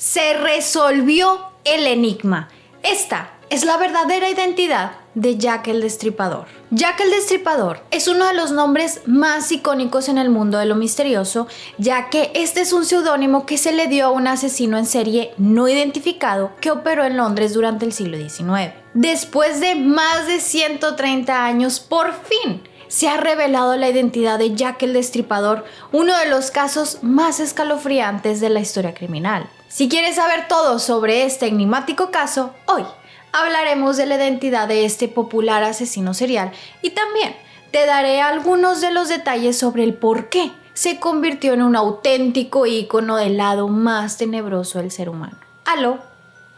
se resolvió el enigma. Esta es la verdadera identidad de Jack el Destripador. Jack el Destripador es uno de los nombres más icónicos en el mundo de lo misterioso, ya que este es un seudónimo que se le dio a un asesino en serie no identificado que operó en Londres durante el siglo XIX. Después de más de 130 años, por fin se ha revelado la identidad de Jack el Destripador, uno de los casos más escalofriantes de la historia criminal. Si quieres saber todo sobre este enigmático caso, hoy hablaremos de la identidad de este popular asesino serial y también te daré algunos de los detalles sobre el por qué se convirtió en un auténtico ícono del lado más tenebroso del ser humano. ¡Aló!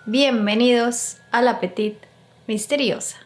Bienvenidos a la Petit Misteriosa.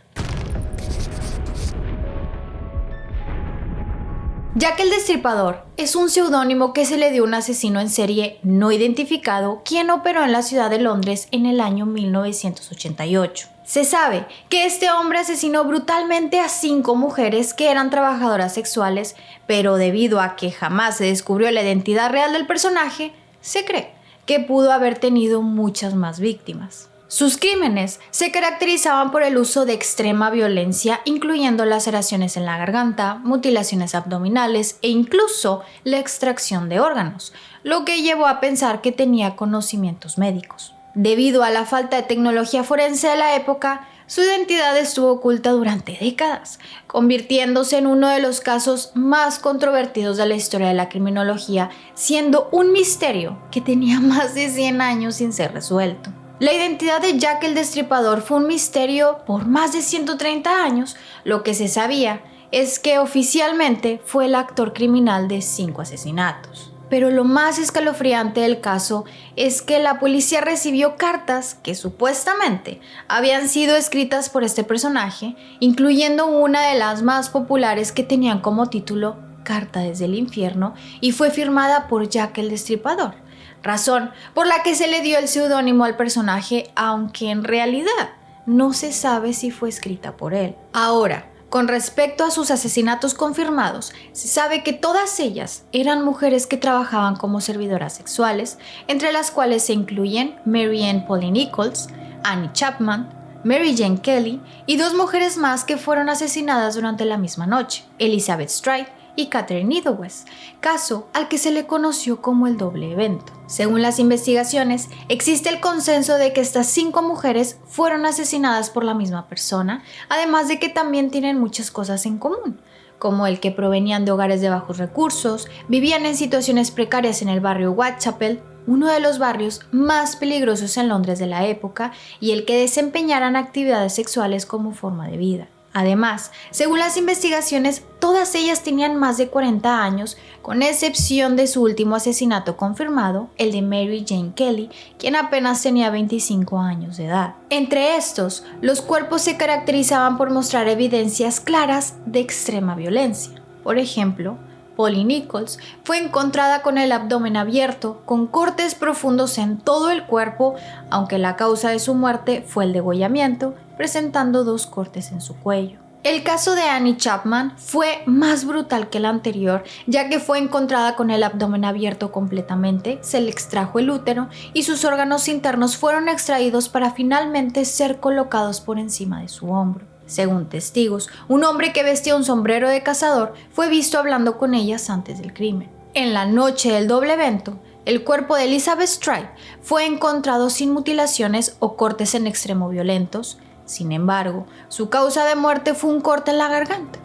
Jack el Destripador es un seudónimo que se le dio a un asesino en serie no identificado quien operó en la ciudad de Londres en el año 1988. Se sabe que este hombre asesinó brutalmente a 5 mujeres que eran trabajadoras sexuales, pero debido a que jamás se descubrió la identidad real del personaje, se cree que pudo haber tenido muchas más víctimas. Sus crímenes se caracterizaban por el uso de extrema violencia, incluyendo laceraciones en la garganta, mutilaciones abdominales e incluso la extracción de órganos, lo que llevó a pensar que tenía conocimientos médicos. Debido a la falta de tecnología forense de la época, su identidad estuvo oculta durante décadas, convirtiéndose en uno de los casos más controvertidos de la historia de la criminología, siendo un misterio que tenía más de 100 años sin ser resuelto. La identidad de Jack el Destripador fue un misterio por más de 130 años. Lo que se sabía es que oficialmente fue el actor criminal de 5 asesinatos. Pero lo más escalofriante del caso es que la policía recibió cartas que supuestamente habían sido escritas por este personaje, incluyendo una de las más populares que tenían como título Carta desde el infierno y fue firmada por Jack el Destripador, razón por la que se le dio el seudónimo al personaje, aunque en realidad no se sabe si fue escrita por él. Ahora, con respecto a sus asesinatos confirmados, se sabe que todas ellas eran mujeres que trabajaban como servidoras sexuales, entre las cuales se incluyen Mary Ann Polly Nichols, Annie Chapman, Mary Jane Kelly y 2 mujeres más que fueron asesinadas durante la misma noche, Elizabeth Stride y Catherine Idowes, caso al que se le conoció como el doble evento. Según las investigaciones, existe el consenso de que estas 5 mujeres fueron asesinadas por la misma persona, además de que también tienen muchas cosas en común, como el que provenían de hogares de bajos recursos, vivían en situaciones precarias en el barrio Whitechapel, uno de los barrios más peligrosos en Londres de la época, y el que desempeñaran actividades sexuales como forma de vida. Además, según las investigaciones, todas ellas tenían más de 40 años, con excepción de su último asesinato confirmado, el de Mary Jane Kelly, quien apenas tenía 25 años de edad. Entre estos, los cuerpos se caracterizaban por mostrar evidencias claras de extrema violencia. Por ejemplo, Polly Nichols fue encontrada con el abdomen abierto, con cortes profundos en todo el cuerpo, aunque la causa de su muerte fue el degollamiento, presentando 2 cortes en su cuello. El caso de Annie Chapman fue más brutal que el anterior, ya que fue encontrada con el abdomen abierto completamente, se le extrajo el útero y sus órganos internos fueron extraídos para finalmente ser colocados por encima de su hombro. Según testigos, un hombre que vestía un sombrero de cazador fue visto hablando con ellas antes del crimen. En la noche del doble evento, el cuerpo de Elizabeth Stride fue encontrado sin mutilaciones o cortes en extremo violentos. Sin embargo, su causa de muerte fue un corte en la garganta.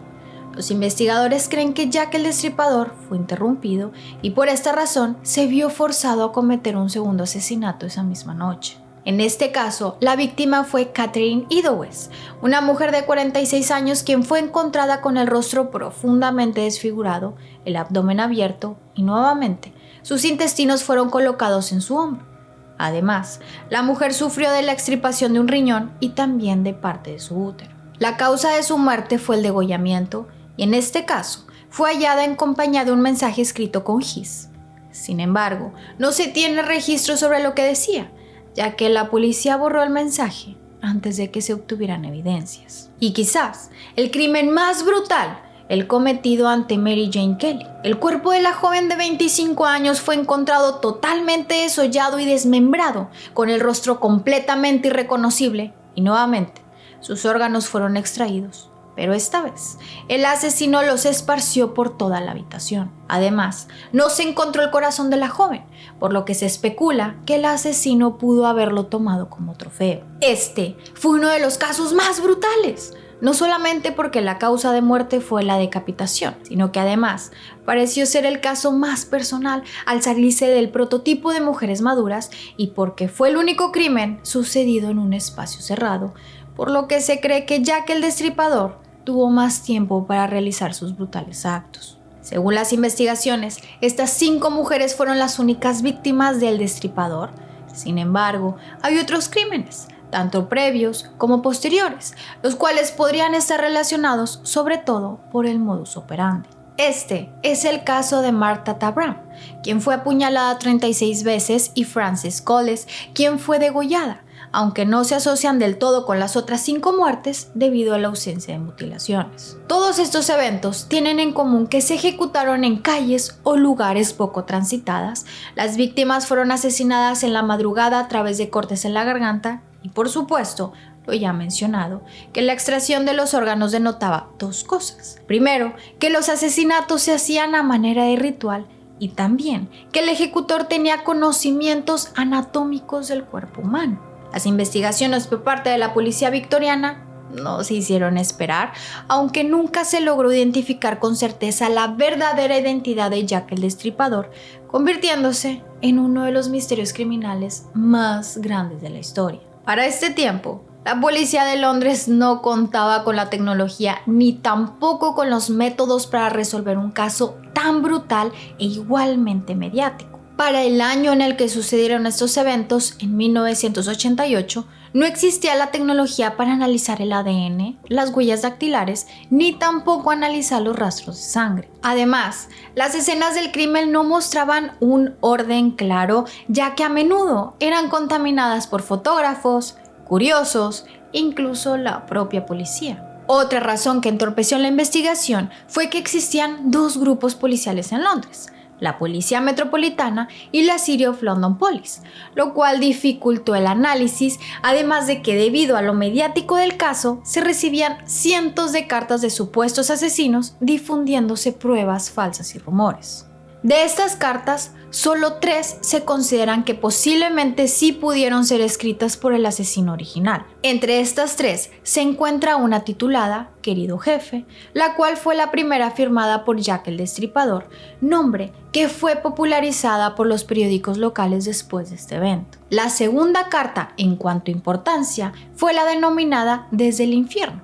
Los investigadores creen que Jack el Destripador fue interrumpido y por esta razón se vio forzado a cometer un segundo asesinato esa misma noche. En este caso, la víctima fue Catherine Idowes, una mujer de 46 años quien fue encontrada con el rostro profundamente desfigurado, el abdomen abierto y nuevamente sus intestinos fueron colocados en su hombro. Además, la mujer sufrió de la extirpación de un riñón y también de parte de su útero. La causa de su muerte fue el degollamiento y en este caso fue hallada en compañía de un mensaje escrito con gis. Sin embargo, no se tiene registro sobre lo que decía, ya que la policía borró el mensaje antes de que se obtuvieran evidencias. Y quizás el crimen más brutal el cometido ante Mary Jane Kelly. El cuerpo de la joven de 25 años fue encontrado totalmente desollado y desmembrado, con el rostro completamente irreconocible, y nuevamente sus órganos fueron extraídos. Pero esta vez, el asesino los esparció por toda la habitación. Además, no se encontró el corazón de la joven, por lo que se especula que el asesino pudo haberlo tomado como trofeo. Este fue uno de los casos más brutales, no solamente porque la causa de muerte fue la decapitación, sino que además pareció ser el caso más personal al salirse del prototipo de mujeres maduras y porque fue el único crimen sucedido en un espacio cerrado, por lo que se cree que Jack el Destripador tuvo más tiempo para realizar sus brutales actos. Según las investigaciones, estas 5 mujeres fueron las únicas víctimas del Destripador. Sin embargo, hay otros crímenes, tanto previos como posteriores, los cuales podrían estar relacionados sobre todo por el modus operandi. Este es el caso de Martha Tabram, quien fue apuñalada 36 veces, y Frances Coles, quien fue degollada, aunque no se asocian del todo con las otras 5 muertes debido a la ausencia de mutilaciones. Todos estos eventos tienen en común que se ejecutaron en calles o lugares poco transitadas. Las víctimas fueron asesinadas en la madrugada a través de cortes en la garganta y, por supuesto, lo ya mencionado, que la extracción de los órganos denotaba 2 cosas. Primero, que los asesinatos se hacían a manera de ritual, y también que el ejecutor tenía conocimientos anatómicos del cuerpo humano. Las investigaciones por parte de la policía victoriana no se hicieron esperar, aunque nunca se logró identificar con certeza la verdadera identidad de Jack el Destripador, convirtiéndose en uno de los misterios criminales más grandes de la historia. Para este tiempo, la policía de Londres no contaba con la tecnología ni tampoco con los métodos para resolver un caso tan brutal e igualmente mediático. Para el año en el que sucedieron estos eventos, en 1988, no existía la tecnología para analizar el ADN, las huellas dactilares, ni tampoco analizar los rastros de sangre. Además, las escenas del crimen no mostraban un orden claro, ya que a menudo eran contaminadas por fotógrafos, curiosos, incluso la propia policía. Otra razón que entorpeció la investigación fue que existían 2 grupos policiales en Londres: la Policía Metropolitana y la City of London Police, lo cual dificultó el análisis, además de que debido a lo mediático del caso, se recibían cientos de cartas de supuestos asesinos difundiéndose pruebas falsas y rumores. De estas cartas, solo 3 se consideran que posiblemente sí pudieron ser escritas por el asesino original. Entre estas 3 se encuentra una titulada Querido Jefe, la cual fue la primera firmada por Jack el Destripador, nombre que fue popularizada por los periódicos locales después de este evento. La segunda carta, en cuanto a importancia, fue la denominada Desde el Infierno,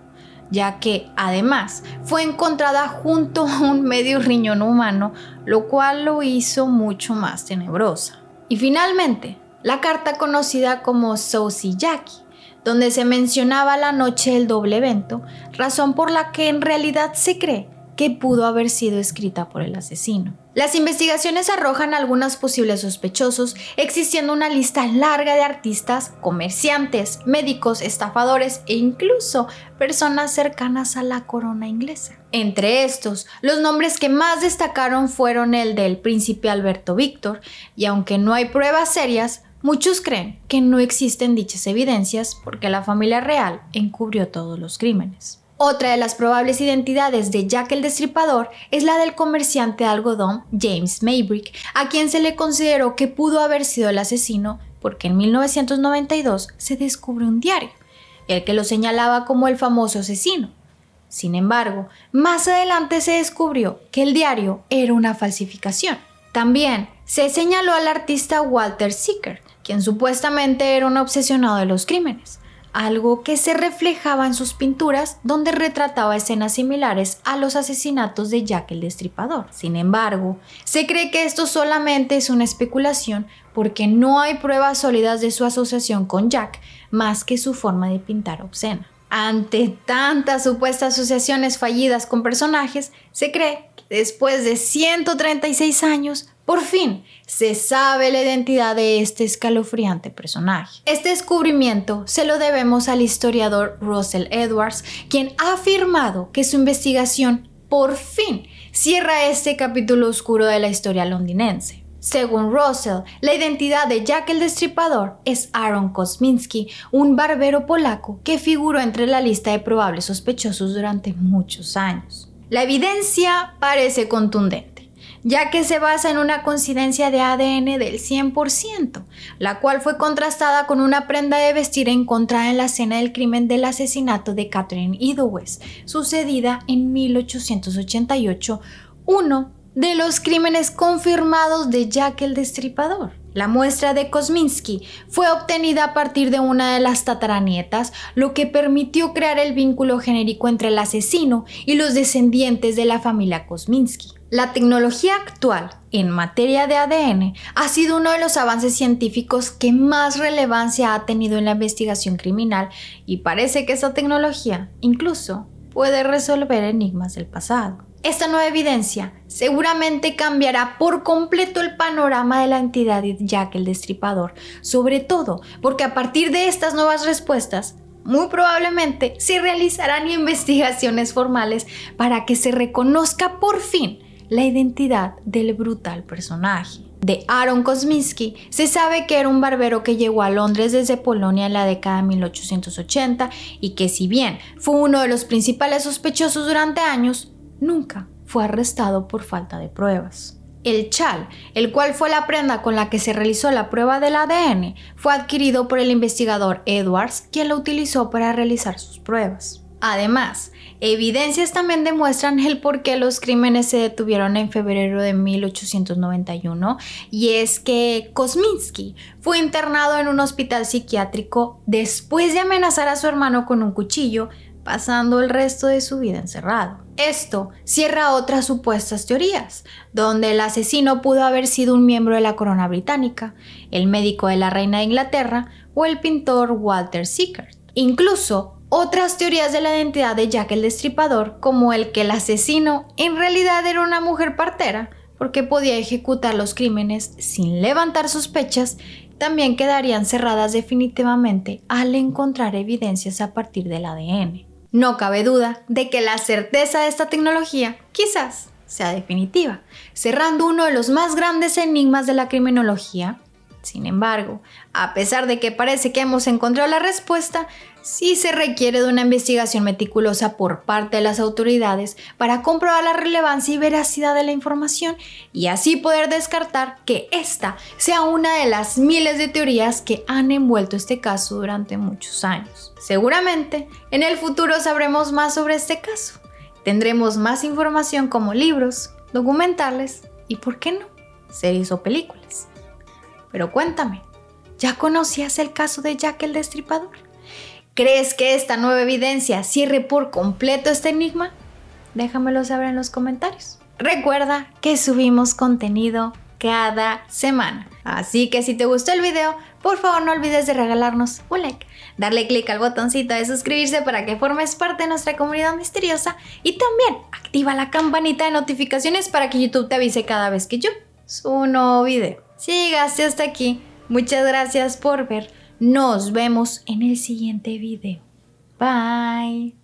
ya que además fue encontrada junto a un medio riñón humano, lo cual lo hizo mucho más tenebrosa. Y finalmente, la carta conocida como Saucy Jackie, donde se mencionaba la noche del doble evento, razón por la que en realidad se cree que pudo haber sido escrita por el asesino. Las investigaciones arrojan algunos posibles sospechosos, existiendo una lista larga de artistas, comerciantes, médicos, estafadores e incluso personas cercanas a la corona inglesa. Entre estos, los nombres que más destacaron fueron el del príncipe Alberto Víctor, y aunque no hay pruebas serias, muchos creen que no existen dichas evidencias porque la familia real encubrió todos los crímenes. Otra de las probables identidades de Jack el Destripador es la del comerciante de algodón James Maybrick, a quien se le consideró que pudo haber sido el asesino porque en 1992 se descubrió un diario, el que lo señalaba como el famoso asesino. Sin embargo, más adelante se descubrió que el diario era una falsificación. También se señaló al artista Walter Sickert, quien supuestamente era un obsesionado de los crímenes, algo que se reflejaba en sus pinturas donde retrataba escenas similares a los asesinatos de Jack el Destripador. Sin embargo, se cree que esto solamente es una especulación porque no hay pruebas sólidas de su asociación con Jack más que su forma de pintar obscena. Ante tantas supuestas asociaciones fallidas con personajes, se cree que después de 136 años, por fin, se sabe la identidad de este escalofriante personaje. Este descubrimiento se lo debemos al historiador Russell Edwards, quien ha afirmado que su investigación por fin cierra este capítulo oscuro de la historia londinense. Según Russell, la identidad de Jack el Destripador es Aaron Kosminski, un barbero polaco que figuró entre la lista de probables sospechosos durante muchos años. La evidencia parece contundente, ya que se basa en una coincidencia de ADN del 100%, la cual fue contrastada con una prenda de vestir encontrada en la escena del crimen del asesinato de Catherine Edowes, sucedida en 1888, uno de los crímenes confirmados de Jack el Destripador. La muestra de Kosminski fue obtenida a partir de una de las tataranietas, lo que permitió crear el vínculo genérico entre el asesino y los descendientes de la familia Kosminski. La tecnología actual en materia de ADN ha sido uno de los avances científicos que más relevancia ha tenido en la investigación criminal y parece que esta tecnología incluso puede resolver enigmas del pasado. Esta nueva evidencia seguramente cambiará por completo el panorama de la entidad de Jack el Destripador, sobre todo porque a partir de estas nuevas respuestas, muy probablemente se realizarán investigaciones formales para que se reconozca por fin la identidad del brutal personaje. De Aaron Kosminski se sabe que era un barbero que llegó a Londres desde Polonia en la década de 1880 y que, si bien fue uno de los principales sospechosos durante años, nunca fue arrestado por falta de pruebas. El chal, el cual fue la prenda con la que se realizó la prueba del ADN, fue adquirido por el investigador Edwards, quien lo utilizó para realizar sus pruebas. Además, evidencias también demuestran el por qué los crímenes se detuvieron en febrero de 1891, y es que Kosminski fue internado en un hospital psiquiátrico después de amenazar a su hermano con un cuchillo, pasando el resto de su vida encerrado. Esto cierra otras supuestas teorías, donde el asesino pudo haber sido un miembro de la corona británica, el médico de la reina de Inglaterra o el pintor Walter Sickert. Incluso otras teorías de la identidad de Jack el Destripador, como el que el asesino en realidad era una mujer partera, porque podía ejecutar los crímenes sin levantar sospechas, también quedarían cerradas definitivamente al encontrar evidencias a partir del ADN. No cabe duda de que la certeza de esta tecnología quizás sea definitiva, cerrando uno de los más grandes enigmas de la criminología. Sin embargo, a pesar de que parece que hemos encontrado la respuesta, sí se requiere de una investigación meticulosa por parte de las autoridades para comprobar la relevancia y veracidad de la información y así poder descartar que esta sea una de las miles de teorías que han envuelto este caso durante muchos años. Seguramente, en el futuro sabremos más sobre este caso. Tendremos más información como libros, documentales y, ¿por qué no?, series o películas. Pero cuéntame, ¿ya conocías el caso de Jack el Destripador? ¿Crees que esta nueva evidencia cierre por completo este enigma? Déjamelo saber en los comentarios. Recuerda que subimos contenido cada semana. Así que si te gustó el video, por favor no olvides de regalarnos un like, darle clic al botoncito de suscribirse para que formes parte de nuestra comunidad misteriosa y también activa la campanita de notificaciones para que YouTube te avise cada vez que yo subo un nuevo video. Si llegaste hasta aquí, muchas gracias por ver. Nos vemos en el siguiente video. Bye.